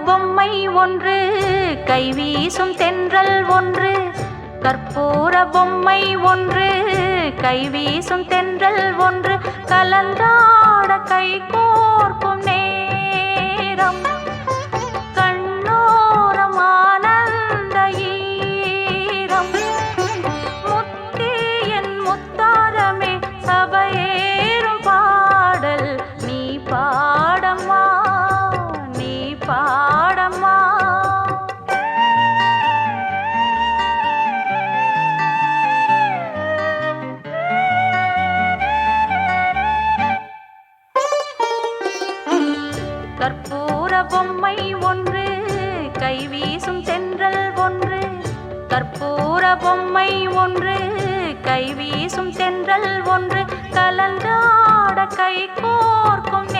பொம்மை ஒன்று, கைவீசும் தென்றல் ஒன்று. கற்பூர பொம்மை ஒன்று, கைவீசும் தென்றல் ஒன்று. கலந்தாட கை கோர்க்கும் நேரம், கண்ணோரம் ஆனந்த ஈரம். முத்தே என் முத்தாரமே, சபையேறும் பாடல் நீ பாடம்மா, நீ பாடம்மா. கற்பூர பொம்மை ஒன்று, கைவீசும் தென்றல் ஒன்று. கற்பூர பொம்மை ஒன்று, கைவீசும் தென்றல் ஒன்று. கலந்தாட கை கோர்க்கும்